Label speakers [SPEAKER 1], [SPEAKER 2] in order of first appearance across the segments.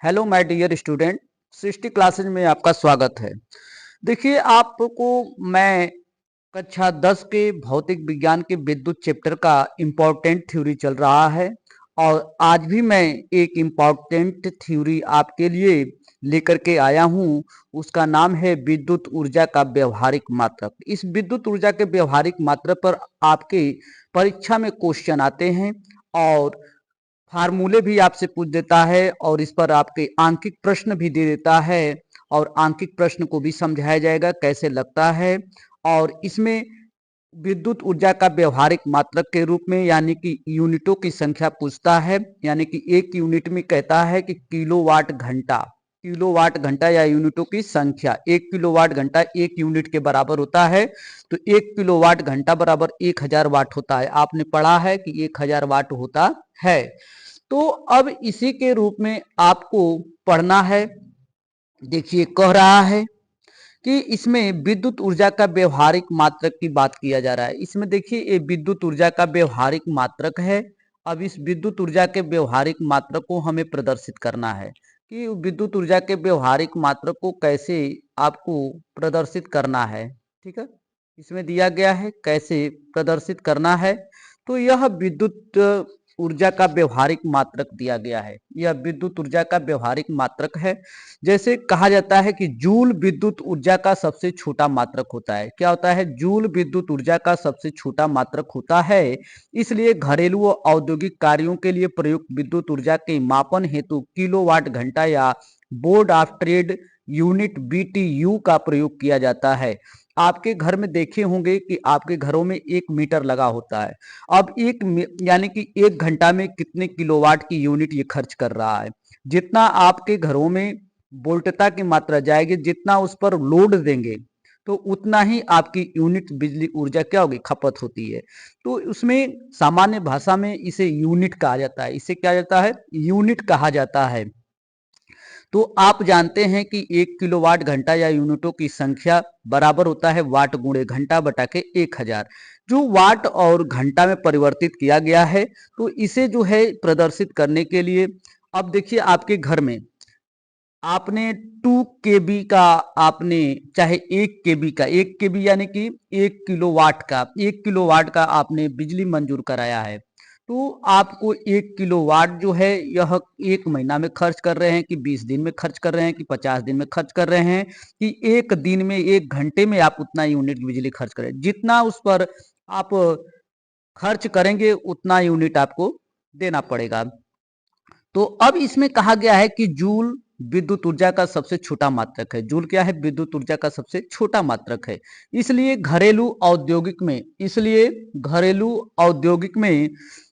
[SPEAKER 1] Hello my dear student, Srishti classes में आपका स्वागत है। देखिए, आपको मैं कक्षा 10 के भौतिक विज्ञान के विद्युत चैप्टर का इम्पोर्टेंट थ्योरी चल रहा है और आज भी मैं एक इम्पोर्टेंट थ्योरी आपके लिए लेकर के आया हूँ। उसका नाम है विद्युत ऊर्जा का व्यवहारिक मात्रक। इस विद्युत ऊर्जा के व्यवहारिक मात्रक पर आपके परीक्षा में क्वेश्चन आते हैं और फार्मूले भी आपसे पूछ देता है और इस पर आपके आंकिक प्रश्न भी दे देता है और आंकिक प्रश्न को भी समझाया जाएगा कैसे लगता है। और इसमें विद्युत ऊर्जा का व्यवहारिक मात्रक के रूप में यानी कि यूनिटों की संख्या पूछता है, यानी कि एक यूनिट में कहता है कि किलोवाट घंटा या यूनिटों की संख्या। एक किलोवाट घंटा एक यूनिट के बराबर होता है, तो एक किलोवाट घंटा बराबर 1000 वाट होता है। आपने पढ़ा है कि 1000 वाट होता है। तो अब इसी के रूप में आपको पढ़ना है। देखिए, कह रहा है कि इसमें विद्युत ऊर्जा का व्यवहारिक मात्रक की बात किया जा रहा है। इसमें देखिए, ये विद्युत ऊर्जा का व्यवहारिक मात्रक है। अब इस विद्युत ऊर्जा के व्यवहारिक मात्रक को हमें प्रदर्शित करना है कि विद्युत ऊर्जा के व्यवहारिक मात्रक को कैसे आपको प्रदर्शित करना है। ठीक है, इसमें दिया गया है कैसे प्रदर्शित करना है। तो यह विद्युत ऊर्जा का व्यवहारिक मात्रक दिया गया है। यह विद्युत ऊर्जा का व्यवहारिक मात्रक है। जैसे कहा जाता है कि जूल विद्युत ऊर्जा का सबसे छोटा मात्रक होता है। क्या होता है? जूल विद्युत ऊर्जा का सबसे छोटा मात्रक होता है। इसलिए घरेलू और औद्योगिक कार्यों के लिए प्रयुक्त विद्युत ऊर्जा के मापन हेतु किलोवाट घंटा या board of trade unit BTU का प्रयोग किया जाता है। आपके घर में देखे होंगे कि आपके घरों में एक मीटर लगा होता है। अब यानी कि एक घंटा में कितने किलोवाट की यूनिट ये खर्च कर रहा है। जितना आपके घरों में वोल्टता की मात्रा जाएगी, जितना उस पर लोड देंगे, तो उतना ही आपकी यूनिट बिजली ऊर्जा क्या होगी? खपत होती है। तो उसमें सामान्य भाषा में इसे यूनिट कहा जाता है। इसे क्या जाता है? यूनिट कहा जाता है। तो आप जानते हैं कि एक किलोवाट घंटा या यूनिटों की संख्या बराबर होता है वाट गुणे घंटा बटा के 1000, जो वाट और घंटा में परिवर्तित किया गया है। तो इसे जो है प्रदर्शित करने के लिए, अब देखिए आपके घर में आपने 2 kb का, आपने चाहे 1 kb का, 1 kb यानी कि 1 किलोवाट का आपने बिजली मंजूर कराया है। तो आपको 1 किलोवाट जो है यह एक महीना में खर्च कर रहे हैं कि 20 दिन में खर्च कर रहे हैं कि 50 दिन में खर्च कर रहे हैं कि एक दिन में, एक घंटे में आप उतना यूनिट बिजली खर्च करें। जितना उस पर आप खर्च करेंगे उतना यूनिट आपको देना पड़ेगा। तो अब इसमें कहा गया है कि जूल विद्युत ऊर्जा का सबसे छोटा मात्रक है। जूल क्या है? विद्युत ऊर्जा का सबसे छोटा मात्रक है। इसलिए घरेलू औद्योगिक में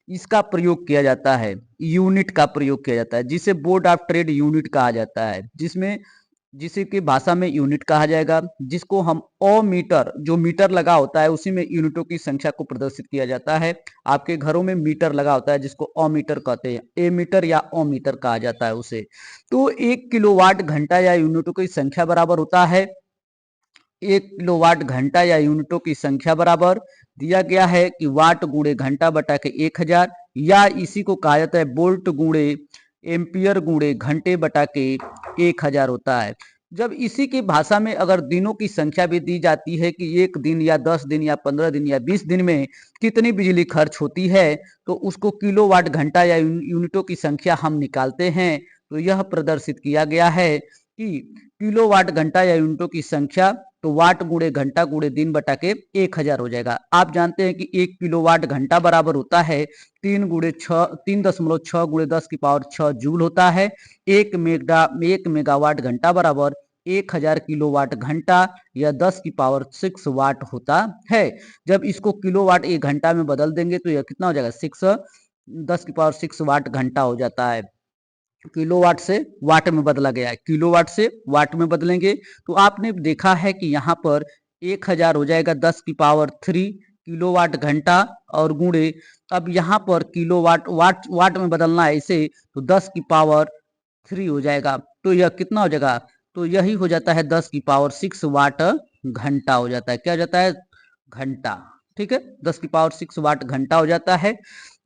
[SPEAKER 1] इसका प्रयोग किया जाता है, यूनिट का प्रयोग किया जाता है, जिसे बोर्ड ऑफ ट्रेड यूनिट कहा जाता है, जिसमें जिसे की भाषा में यूनिट कहा जाएगा, जिसको हम ओ मीटर, जो मीटर लगा होता है उसी में यूनिटों की संख्या को प्रदर्शित किया जाता है। आपके घरों में मीटर लगा होता है जिसको ओ मीटर कहते हैं, ए मीटर या ओ मीटर कहा जाता है उसे। तो एक किलोवाट घंटा या यूनिटों की संख्या बराबर होता है, एक किलोवाट घंटा या यूनिटों की संख्या बराबर दिया गया है कि वाट गुणे घंटा बटा के 1000, या इसी को कहा जाता है वोल्ट गुणे एम्पियर गुणे घंटे बटा के 1000 होता है। जब इसी की भाषा में अगर दिनों की संख्या भी दी जाती है कि एक दिन या 10 दिन या 15 दिन या 20 दिन में कितनी बिजली खर्च होती है, तो उसको किलोवाट घंटा या यूनिटों की संख्या हम निकालते हैं। तो यह प्रदर्शित किया गया है कि किलोवाट घंटा या यूनिटों की संख्या, तो वाट गुणे घंटा गुणे दिन बटा के 1000 हो जाएगा। आप जानते हैं कि 1 किलोवाट घंटा बराबर होता है 3.6 गुणे 10 की पावर 6 जूल होता है। एक मेगावाट घंटा बराबर 1000 किलोवाट घंटा या 10 की पावर 6 वाट होता है। जब इसको किलोवाट एक घंटा में बदल देंगे तो यह कितना हो जाएगा? 10 की पावर 6 वाट घंटा हो जाता है। किलोवाट से वाट में बदला गया है, किलोवाट से वाट में बदलेंगे तो आपने देखा है कि यहाँ पर 1000 हो जाएगा 10 की पावर 3 किलोवाट घंटा और गुणे, अब यहाँ पर किलोवाट वाट में बदलना है इसे, तो 10 की पावर 3 हो जाएगा। तो यह कितना हो जाएगा? तो यही हो जाता है 10 की पावर 6 वाट घंटा हो जाता है। क्या हो जाता है? घंटा। ठीक है, 10 की पावर 6 वाट घंटा हो जाता है।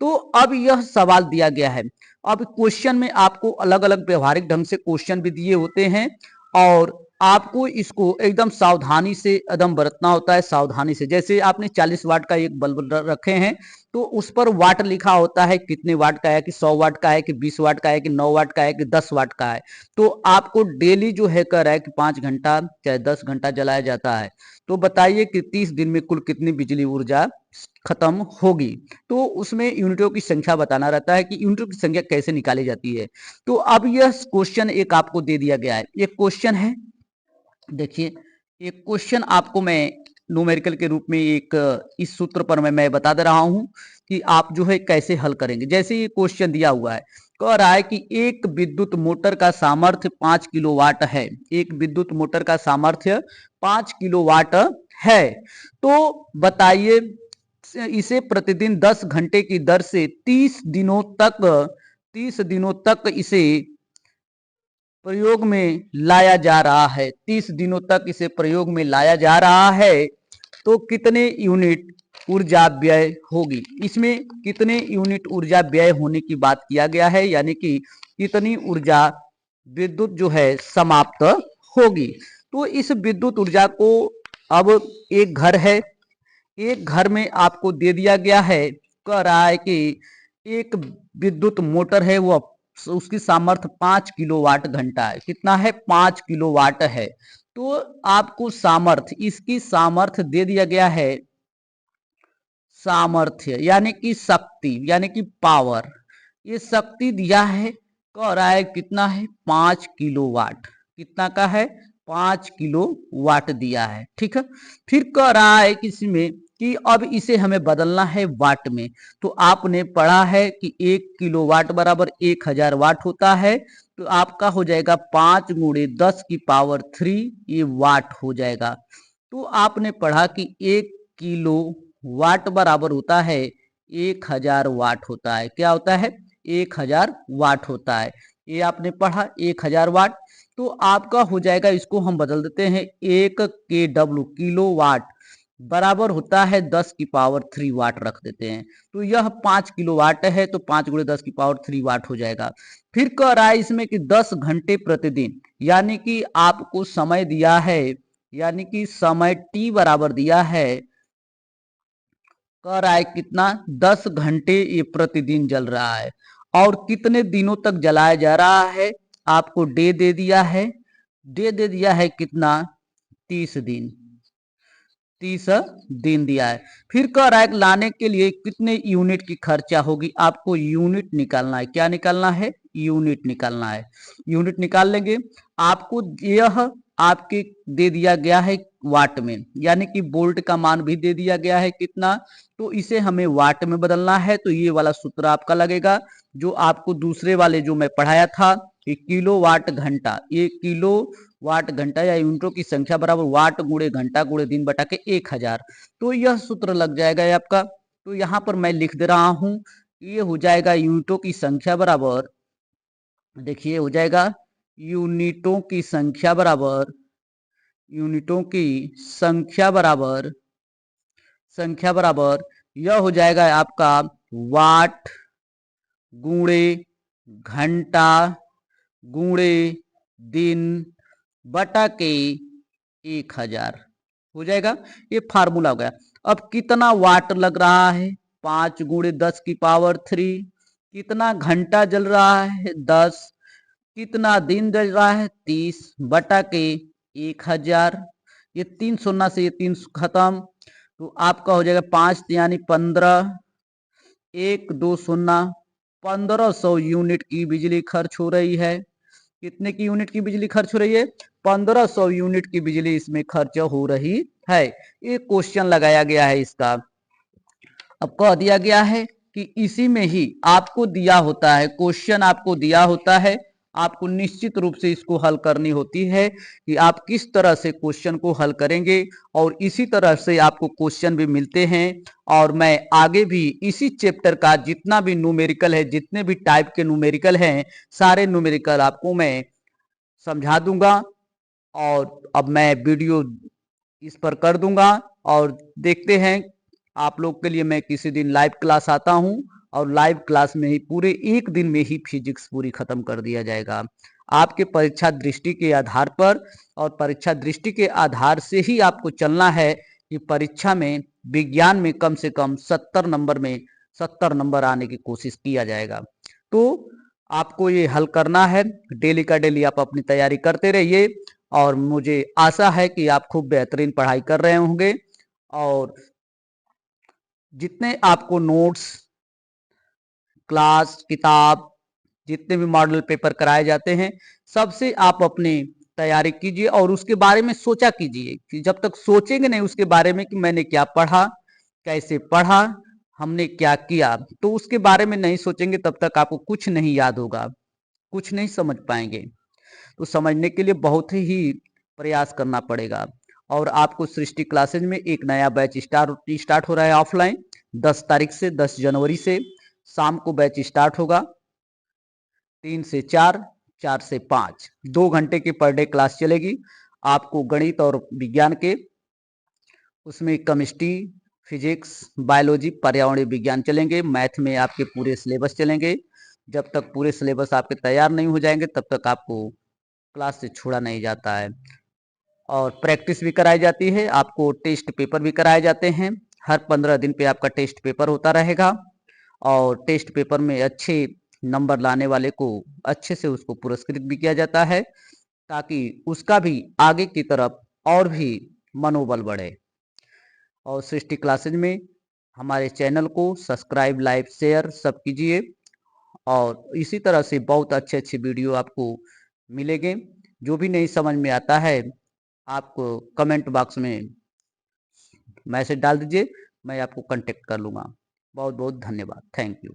[SPEAKER 1] तो अब यह सवाल दिया गया है। अब क्वेश्चन में आपको अलग अलग व्यवहारिक ढंग से क्वेश्चन भी दिए होते हैं और आपको इसको एकदम सावधानी से एकदम बरतना होता है, सावधानी से। जैसे आपने 40 वाट का एक बल्ब रखे हैं तो उस पर वाट लिखा होता है, कितने वाट का है, कि 100 वाट का है, कि 20 वाट का है, कि 9 वाट का है, कि 10 वाट का है। तो आपको डेली जो है कह रहा है कि 5 घंटा चाहे 10 घंटा जलाया जाता है। तो बताइए कि 30 दिन में कुल कितनी बिजली ऊर्जा खत्म होगी। तो उसमें यूनिटों की संख्या बताना रहता है कि यूनिटों की संख्या कैसे निकाली जाती है। तो अब यह क्वेश्चन एक आपको दे दिया गया है, एक क्वेश्चन है, देखिए एक क्वेश्चन आपको मैं न्यूमेरिकल के रूप में एक इस सूत्र पर मैं बता दे रहा हूं कि आप जो है कैसे हल करेंगे। जैसे ये क्वेश्चन दिया हुआ है, कह रहा है कि एक विद्युत मोटर का सामर्थ्य 5 किलोवाट है। एक विद्युत मोटर का सामर्थ्य 5 किलोवाट है। तो बताइए इसे प्रतिदिन 10 घंटे की दर से 30 दिनों तक इसे प्रयोग में लाया जा रहा है। 30 दिनों तक इसे प्रयोग में लाया जा रहा है। तो कितने यूनिट ऊर्जा व्यय होगी। इसमें कितने यूनिट ऊर्जा व्यय होने की बात किया गया है, यानी कि कितनी ऊर्जा विद्युत जो है समाप्त होगी। तो इस विद्युत ऊर्जा को अब एक घर है, एक घर में आपको दे दिया गया है, कह रहा है कि एक विद्युत मोटर है, वो उसकी सामर्थ्य 5 किलोवाट घंटा है। कितना है, 5 किलोवाट है। तो आपको सामर्थ्य, इसकी सामर्थ्य दे दिया गया है, सामर्थ्य यानी कि शक्ति यानी कि पावर, ये शक्ति दिया है, कह रहा है कितना है, 5 किलोवाट। कितना का है, 5 किलोवाट दिया है। ठीक है, फिर कह रहा है कि इसमें कि अब इसे हमें बदलना है वाट में। तो आपने पढ़ा है कि 1 किलोवाट बराबर 1000 वाट होता है। तो आपका हो जाएगा 5 गुणे 10 की पावर 3 ये वाट हो जाएगा। तो आपने पढ़ा कि 1 किलो वाट बराबर होता है 1000 वाट होता है। क्या होता है, 1000 वाट होता है। ये आपने पढ़ा 1000 वाट। तो आपका हो जाएगा, इसको हम बदल देते हैं, 1 के डब्ल्यू किलो वाट बराबर होता है 10 की पावर 3 वाट रख देते हैं। तो यह 5 किलो वाट है, तो 5 गुणे 10 की पावर 3 वाट हो जाएगा। फिर कह रहा है इसमें कि 10 घंटे प्रतिदिन, यानी कि आपको समय दिया है, यानी कि समय टी बराबर दिया है, कह रहा है कितना, 10 घंटे ये प्रतिदिन जल रहा है। और कितने दिनों तक जलाया जा रहा है, आपको डे दे दिया है, डे दे दिया है कितना, 30 दिन, 30 दिन दिया है। फिर कह रहा है लाने के लिए कितने यूनिट की खर्चा होगी। आपको यूनिट निकालना है, क्या निकालना है, यूनिट निकालना है। यूनिट निकाल लेंगे। आपको यह आपके दे दिया गया है वाट में, यानी कि वोल्ट का मान भी दे दिया गया है कितना। तो इसे हमें वाट में बदलना है। तो ये वाला सूत्र आपका लगेगा जो आपको दूसरे वाले जो मैं पढ़ाया था कि किलो वाट घंटा, ये किलो वाट घंटा या यूनिटों की संख्या बराबर वाट गुणे घंटा गुणे दिन बटा के 1000। तो यह सूत्र लग जाएगा आपका। तो यहाँ पर मैं लिख दे रहा हूं, ये हो जाएगा यूनिटों की संख्या बराबर, देखिए हो जाएगा यूनिटों की संख्या बराबर, यूनिटों की संख्या बराबर, संख्या बराबर यह हो जाएगा आपका वाट गुणे घंटा गुणे दिन बटा के 1000 हो जाएगा। ये फार्मूला हो गया। अब कितना वाट लग रहा है, 5 गुणे 10 की पावर 3। कितना घंटा जल रहा है, 10। कितना दिन जल रहा है, 30 बटा के 1000। ये 3 शून्य से ये 3 खत्म। तो आपका हो जाएगा 5 यानी 15, 1 2 शून्य, 1500 यूनिट की बिजली खर्च हो रही है। कितने की यूनिट की बिजली खर्च हो रही है, 1500 यूनिट की बिजली इसमें खर्च हो रही है। ये क्वेश्चन लगाया गया है इसका। अब कह दिया गया है कि इसी में ही आपको दिया होता है क्वेश्चन, आपको दिया होता है, आपको निश्चित रूप से इसको हल करनी होती है कि आप किस तरह से क्वेश्चन को हल करेंगे। और इसी तरह से आपको क्वेश्चन भी मिलते हैं। और मैं आगे भी इसी चैप्टर का जितना भी न्यूमेरिकल है, जितने भी टाइप के न्यूमेरिकल हैं, सारे न्यूमेरिकल आपको मैं समझा दूंगा। और अब मैं वीडियो इस पर कर दूंगा और देखते हैं आप लोग के लिए मैं किसी दिन लाइव क्लास आता हूं और लाइव क्लास में ही पूरे एक दिन में ही फिजिक्स पूरी खत्म कर दिया जाएगा। आपके परीक्षा दृष्टि के आधार पर और परीक्षा दृष्टि के आधार से ही आपको चलना है कि परीक्षा में विज्ञान में कम से कम 70 नंबर में 70 नंबर आने की कोशिश किया जाएगा। तो आपको ये हल करना है, डेली का डेली आप अपनी तैयारी करते रहिए और मुझे आशा है कि आप खूब बेहतरीन पढ़ाई कर रहे होंगे और जितने आपको नोट्स, क्लास, किताब, जितने भी मॉडल पेपर कराए जाते हैं, सबसे आप अपनी तैयारी कीजिए और उसके बारे में सोचा कीजिए कि जब तक सोचेंगे नहीं उसके बारे में कि मैंने क्या पढ़ा, कैसे पढ़ा, हमने क्या किया, तो उसके बारे में नहीं सोचेंगे तब तक आपको कुछ नहीं याद होगा, कुछ नहीं समझ पाएंगे। तो समझने के लिए बहुत ही प्रयास करना पड़ेगा। और आपको सृष्टि क्लासेज में एक नया बैच स्टार्ट हो रहा है ऑफलाइन 10 तारीख से, 10 जनवरी से शाम को बैच स्टार्ट होगा 3 से 4, 4 से 5, 2 घंटे की पर डे क्लास चलेगी। आपको गणित और विज्ञान के उसमें केमिस्ट्री, फिजिक्स, बायोलॉजी, पर्यावरणीय विज्ञान चलेंगे, मैथ में आपके पूरे सिलेबस चलेंगे। जब तक पूरे सिलेबस आपके तैयार नहीं हो जाएंगे तब तक आपको क्लास से छोड़ा नहीं जाता है। और प्रैक्टिस भी कराई जाती है, आपको टेस्ट पेपर भी कराए जाते हैं। हर 15 दिन पे आपका टेस्ट पेपर होता रहेगा और टेस्ट पेपर में अच्छे नंबर लाने वाले को अच्छे से उसको पुरस्कृत भी किया जाता है ताकि उसका भी आगे की तरफ और भी मनोबल बढ़े। और सृष्टि क्लासेज में हमारे चैनल को सब्सक्राइब, लाइक, शेयर सब कीजिए और इसी तरह से बहुत अच्छे अच्छे वीडियो आपको मिलेंगे। जो भी नहीं समझ में आता है आप कमेंट बॉक्स में मैसेज डाल दीजिए, मैं आपको कांटेक्ट कर लूँगा। बहुत बहुत धन्यवाद, थैंक यू।